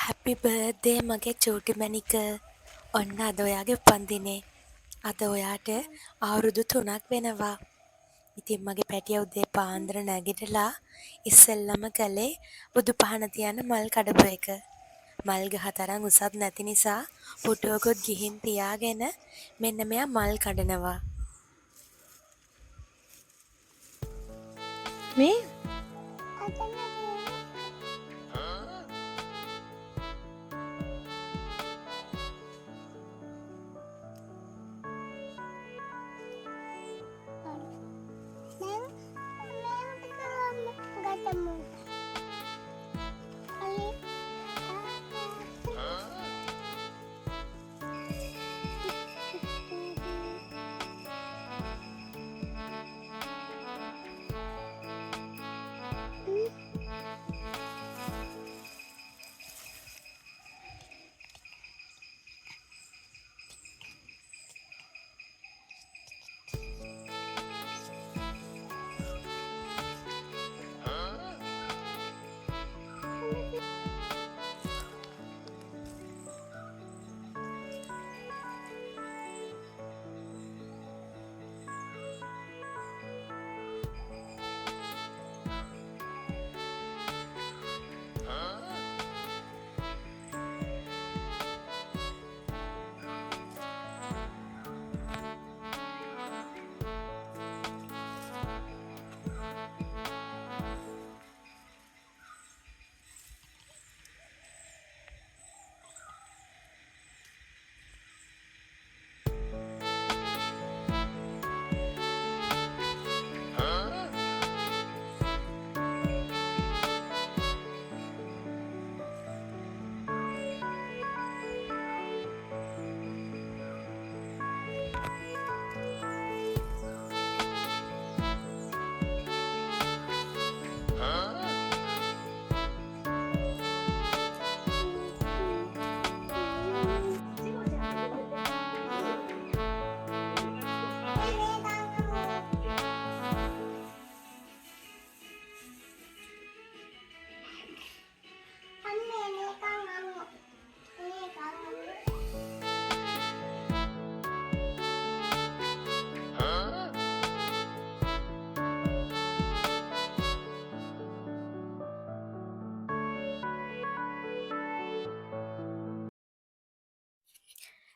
හැපි birthday මගේ චූටි මැනික. ඔන්න අද ඔයාගේ උපන්දිනේ. අද ඔයාට අවුරුදු 3ක් වෙනවා. ඉතින් මගේ පැටියා උදේ පාන්දර නැගිටලා ඉස්සෙල්ලම කළේ බුදු පහන තියන්න මල් කඩපු එක. මල් ගහ තරම් උසත් නැති නිසා පුටුවකුත් ගිහින් තියාගෙන මෙන්න මෙයා මල් කඩනවා. මේ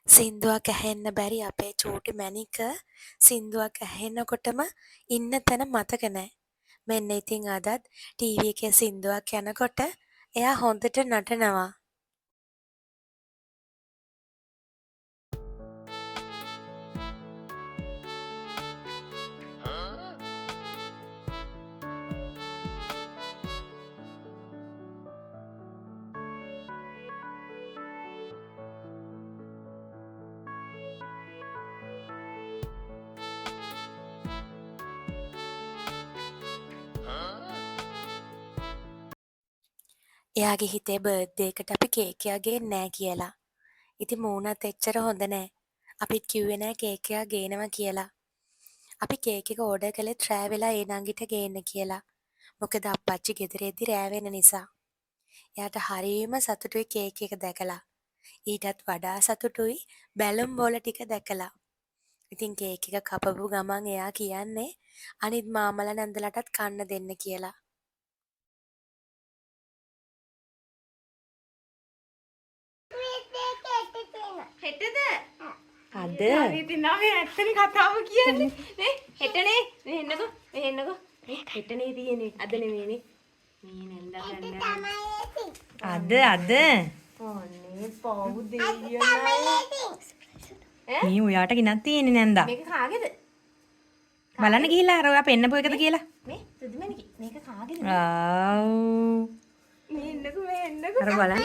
සින්දුවක් ඇහෙන්න බැරි අපේ චූටි මැනික සින්දුවක් ඇහෙනකොටම ඉන්න තැන මතක නෑ. මෙන්න ඉතින් අදත් ටීවී එකේ සින්දුවක් යනකොට එයා හොඳට නටනවා. එයාගේ හිතේ බර්ත්ඩේ එකට අපි කේක් එකක් ගේන්නේ නෑ කියලා. ඉතින් මූණත් එච්චර හොඳ නෑ. අපිත් කිව්වේ නෑ කේක් එකක් ගේනවා කියලා. අපි කේක් එක ඕඩර් කළේ රෑ වෙලා ඒ නංගිට ගේන්න කියලා. මොකද අප්පච්චි ගෙදර එද්දි රෑ වෙන නිසා. එයාට හරීම සතුටුයි කේක් එක දැකලා. ඊටත් වඩා සතුටුයි බැලුම් බෝල ටික දැකලා. ඉතින් කේක් එක කපපු ගමන් එයා කියන්නේ අනිත් මාමලා නැන්දලටත් කන්න දෙන්න කියලා. හෙටද? අද හරි ඉතින් අපි ඇත්තනේ කතාව කියන්නේ. නේ හෙටනේ. මේ එන්නකෝ. මේ එන්නකෝ. මේ හෙටනේ තියෙන්නේ. අද නෙමෙයිනේ. මේ නැන්දා ගන්න. අද ඕනේ පව් දෙයියෝ. මේ ඔයාට ගිනක් තියෙන්නේ නැන්දා. මේක කාගේද? බලන්න ගිහිල්ලා අර ඔයා පෙන්නපු එකද කියලා. මේ සුදුමනිකි. මේක කාගේද? ආව්. මේ එන්නකෝ මේ එන්නකෝ. අර බලන්න.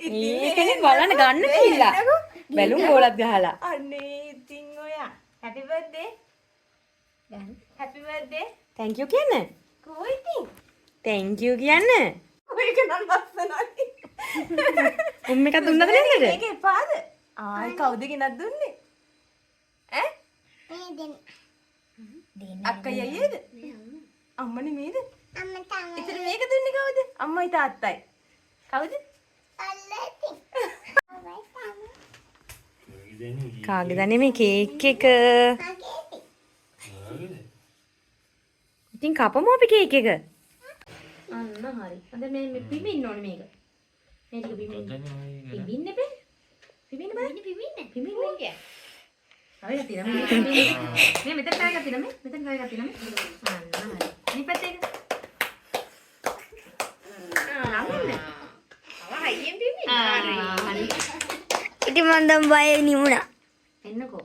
ඒකනේ බලන්න ගන්න ගිහිල්ලා. බැලුම් ගෝලත් ගහලා. අනේ ඉතින් ඔයා හැපි බර්ත්ඩේ. දැන් හැපි බර්ත්ඩේ. thank you කියන්න. කොයි ඉතින්? thank you කියන්න. ඔයක නම් ලස්සනයි. උම් එකක් දුන්නද නේද? මේක එපාද? ආයි කවුද ගෙනත් දුන්නේ? ඈ? මේ දෙන්න. අක්කයි අයියේද? අම්මනේ මේද? අම්මා තමයි. ඉතින් මේක දුන්නේ කවුද? අම්මයි තාත්තයි. කවුද? කාගේද මේ කේක් එක? ඉතින් කපමු අපි කේක් එක. අන්න හරි. අද මේ පිඹින්න ඕනේ මේක. මේ ටික පිඹින්න. පිඹින්න බෑ. පිඹින්න බෑ. පිඹින්න නෑ. හරි ගතියම. මේ මෙතන තව ගතියම. මෙතන තව ගතියම. අන්න හරි. මේ පැත්තේ එක. හයියෙන් පිඹින්න. හරි. ඉතින් මම දැන් බය නිමුණා. එන්නකෝ.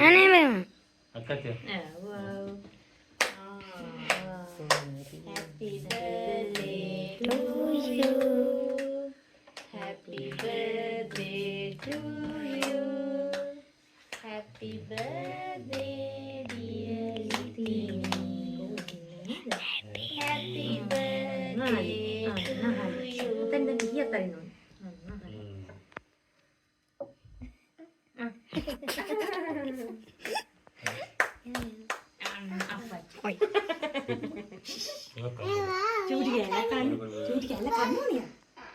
අනේ මම. Happy birthday to you. Happy birthday to you. Happy birthday, dear Litini. Happy birthday to you. Tanda dia tarin nun. චූටි කැල්ල කන්න. චූටි කැල්ල කන්න ඕනිය.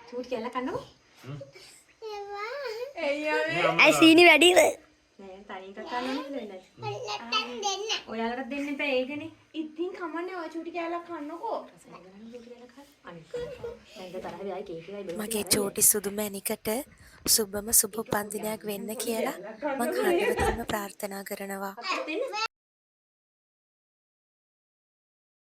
චූටි කැල්ල කන්නකො. අය සීනි වැඩිද? නෑ තනින් කන්න ඕනේ නේද? ඔයාලට දෙන්න එපා ඒකනේ. ඉතින් කමන්නේ ඔය චූටි කැල්ල කන්නකෝ. මගේ චූටි සුදු මැණිකට සුබම සුබ උපන්දිනයක් වෙන්න කියලා මං හදවතින්ම ප්‍රාර්ථනා කරනවා. දෙන්න.